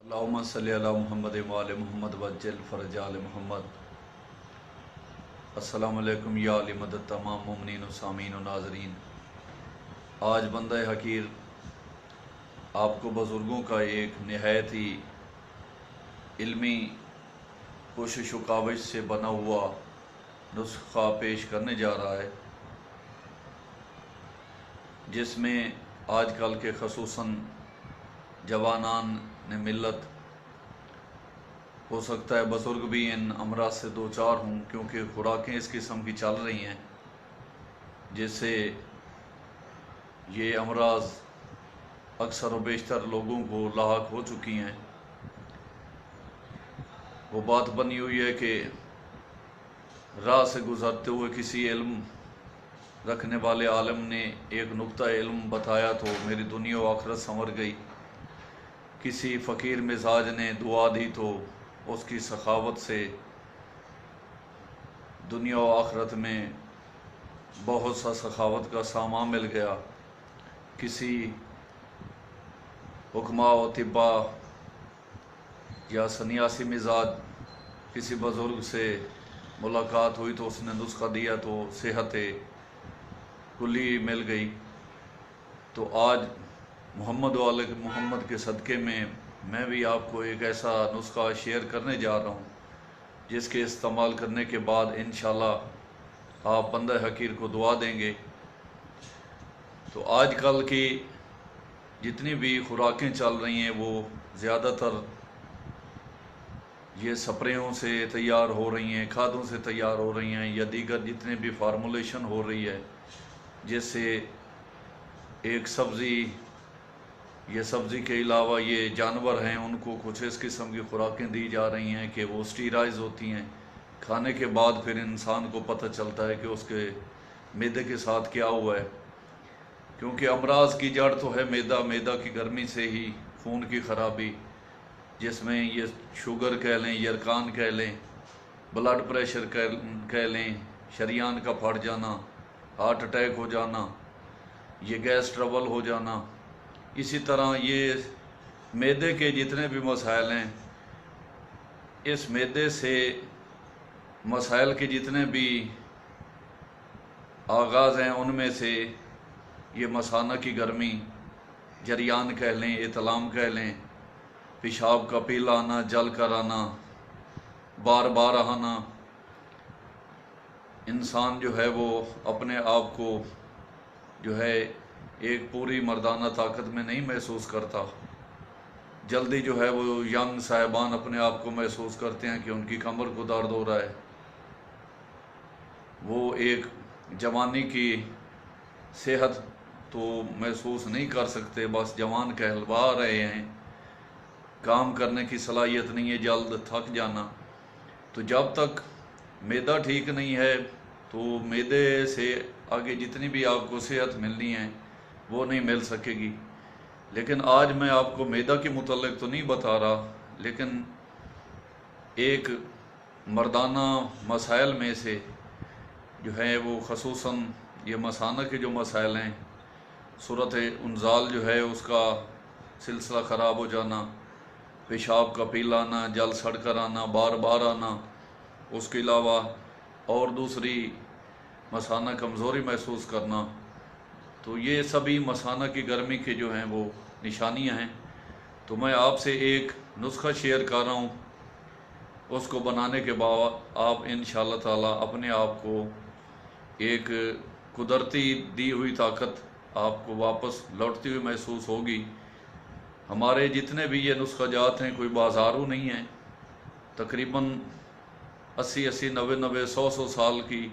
अल्लाहुम्मा सल्ली अला मुहम्मद व आले मुहम्मद वज्जल फ़रज आले मुहम्मद। अस्सलामु अलैकुम या अली मदद तमाम मुमिनीन व सामीन व नाज़रीन। आज बंदा हकीर आपको बुज़ुर्गों का एक नहायत ही इल्मी कोशिश व काविश से बना हुआ नुस्खा पेश करने जा रहा है, जिसमें आजकल के खसूसन जवानान ने मिल्लत, हो सकता है बुज़ुर्ग भी इन अमराज से दो चार हों, क्योंकि खुराकें इस किस्म की चल रही हैं जिससे ये अमराज अक्सर व बेशतर लोगों को लाहक हो चुकी हैं। वो बात बनी हुई है कि राह से गुज़रते हुए किसी इल्म रखने वाले आलम ने एक नुक्ता इल्म बताया तो मेरी दुनिया व आखिरत संवर गई। किसी फ़कीर मिजाज ने दुआ दी तो उसकी सखावत से दुनिया व आखिरत में बहुत सा सखावत का सामान मिल गया। किसी हुक्मा व तिब्बा या सन्यासी मिजाज किसी बुज़ुर्ग से मुलाकात हुई तो उसने नुस्खा दिया तो सेहत कुल्ली मिल गई। तो आज मोहम्मद वाले मोहम्मद के सदक़े में मैं भी आपको एक ऐसा नुस्खा शेयर करने जा रहा हूँ जिसके इस्तेमाल करने के बाद इंशाल्लाह आप बंदा हकीर को दुआ देंगे। तो आजकल की जितनी भी खुराकें चल रही हैं वो ज़्यादातर ये स्प्रेयों से तैयार हो रही हैं, खादों से तैयार हो रही हैं, या दीगर जितने भी फार्मूलेशन हो रही है, जिससे एक सब्ज़ी, ये सब्ज़ी के अलावा ये जानवर हैं उनको कुछ इस किस्म की खुराकें दी जा रही हैं कि वो स्टीराइज होती हैं। खाने के बाद फिर इंसान को पता चलता है कि उसके मैदे के साथ क्या हुआ है, क्योंकि अमराज की जड़ तो है मैदा। मैदा की गर्मी से ही खून की खराबी, जिसमें ये शुगर कह लें, यरकान कह लें, ब्लड प्रेशर कह लें, शरीयान का फट जाना, हार्ट अटैक हो जाना, ये गैस ट्रबल हो जाना, इसी तरह ये मैदे के जितने भी मसाइल हैं, इस मैदे से मसाइल के जितने भी आगाज़ हैं उनमें से ये मसाना की गर्मी, जरियान कह लें, इतलाम कह लें, पेशाब का पीला आना, जल कर आना, बार बार आना, इंसान जो है वो अपने आप को जो है एक पूरी मर्दाना ताकत में नहीं महसूस करता। जल्दी जो है वो यंग साहिबान अपने आप को महसूस करते हैं कि उनकी कमर को दर्द हो रहा है, वो एक जवानी की सेहत तो महसूस नहीं कर सकते, बस जवान कहलवा रहे हैं, काम करने की सलाहियत नहीं है, जल्द थक जाना। तो जब तक मैदा ठीक नहीं है तो मैदे से आगे जितनी भी आपको सेहत मिलनी है वो नहीं मिल सकेगी। लेकिन आज मैं आपको मैदा के मुतल्लिक तो नहीं बता रहा, लेकिन एक मर्दाना मसाइल में से जो है वो खसूसन ये मसाना के जो मसाइल हैं, सूरत उनजाल जो है उसका सिलसिला ख़राब हो जाना, पेशाब का पीला आना, जल सड़ कर आना, बार बार आना, उसके अलावा और दूसरी मसाना कमज़ोरी महसूस करना, तो ये सभी मसाना की गर्मी के जो हैं वो निशानियां हैं। तो मैं आपसे एक नुस्खा शेयर कर रहा हूँ, उसको बनाने के बाद आप इंशाअल्लाह ताला अपने आप को एक कुदरती दी हुई ताकत आपको वापस लौटती हुई महसूस होगी। हमारे जितने भी ये नुस्खा जात हैं कोई बाजारू नहीं हैं, तकरीबन 80-80, 90-90, 100-100 साल की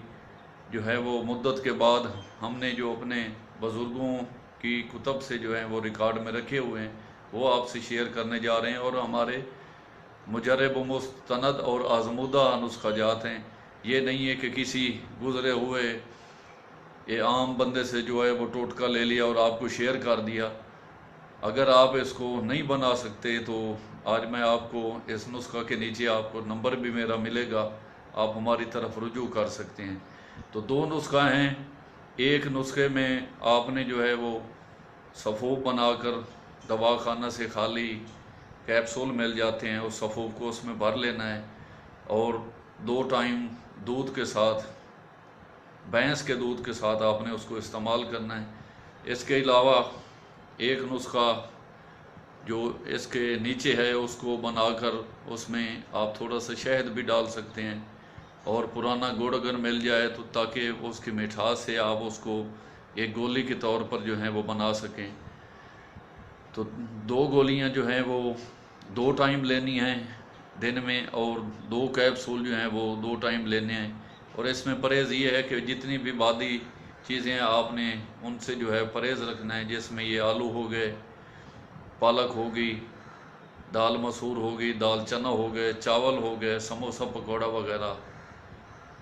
जो है वो मुद्दत के बाद हमने जो अपने बुज़ुर्गों की कुतब से जो है वो रिकॉर्ड में रखे हुए हैं वो आपसे शेयर करने जा रहे हैं। और हमारे मुजरब मुस्तनद और आज़मूदा नुस्खा जात हैं, ये नहीं है कि किसी गुज़रे हुए ये आम बंदे से जो है वो टोटका ले लिया और आपको शेयर कर दिया। अगर आप इसको नहीं बना सकते तो आज मैं आपको इस नुस्खा के नीचे आपको नंबर भी मेरा मिलेगा, आप हमारी तरफ रुजू कर सकते हैं। तो दो नुस्खा हैं, एक नुस्खे में आपने जो है वो सफ़ूफ बनाकर दवा खाना से खाली कैप्सूल मिल जाते हैं, उस सफ़ूफ को उसमें भर लेना है और 2 टाइम दूध के साथ, भैंस के दूध के साथ आपने उसको इस्तेमाल करना है। इसके अलावा एक नुस्खा जो इसके नीचे है उसको बनाकर उसमें आप थोड़ा सा शहद भी डाल सकते हैं और पुराना गुड़ अगर मिल जाए तो, ताकि उसकी मिठास से आप उसको एक गोली के तौर पर जो है वो बना सकें। तो 2 गोलियां जो हैं वो 2 टाइम लेनी हैं दिन में और 2 कैप्सूल जो हैं वो 2 टाइम लेने हैं। और इसमें परहेज़ ये है कि जितनी भी बादी चीज़ें आपने उनसे जो है परहेज़ रखना है, जिसमें ये आलू हो गए, पालक हो गई, दाल मसूर हो गई, दाल चना हो गए, चावल हो गए, समोसा पकौड़ा वगैरह,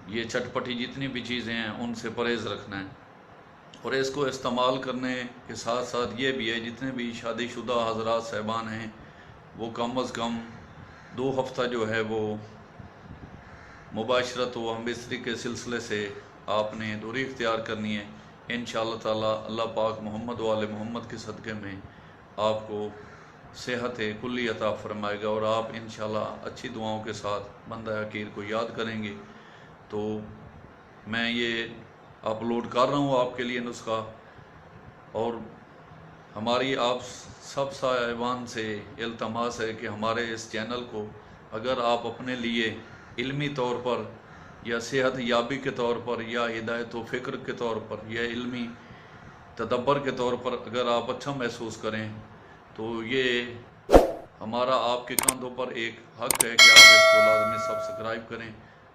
ये चटपटी जितनी भी चीज़ें हैं उनसे परहेज़ रखना है। और इसको इस्तेमाल करने के साथ साथ ये भी है, जितने भी शादीशुदा हज़रात साहबान हैं वो कम अज़ कम 2 हफ्ता जो है वो मुबाशरत व हमबिस्तरी के सिलसिले से आपने दूरी इख्तियार करनी है। इंशाअल्लाह ताला अल्लाह पाक मोहम्मद वाले मोहम्मद के सदक़े में आपको सेहत कुल्ली अता फरमाएगा और आप इंशाअल्लाह अच्छी दुआओं के साथ बंदा हकीर को याद करेंगे। तो मैं ये अपलोड कर रहा हूँ आपके लिए नुस्खा, और हमारी आप सब साहिबान से इल्तमास है कि हमारे इस चैनल को अगर आप अपने लिए इल्मी तौर पर या सेहत याबी के तौर पर या हिदायत व फ़िक्र के तौर पर या इल्मी तदब्बर के तौर पर अगर आप अच्छा महसूस करें तो ये हमारा आपके कंधों पर एक हक है कि आप इसको लाजमी सब्सक्राइब करें,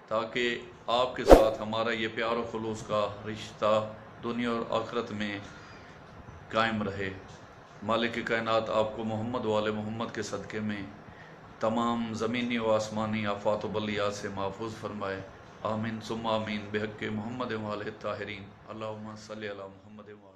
ताकि आपके साथ हमारा ये प्यार और खुलूस का रिश्ता दुनिया और आखिरत में कायम रहे। मालिक कायनात आपको मोहम्मद वाले मोहम्मद के सदक़े में तमाम ज़मीनी व आसमानी आफ़ात व बलियात से महफूज फरमाए। आमीन सुम्मा आमीन बिहक़्क़े मोहम्मद वाले ताहिरीन। अल्लाहुम्मा सल्ली अला मोहम्मद।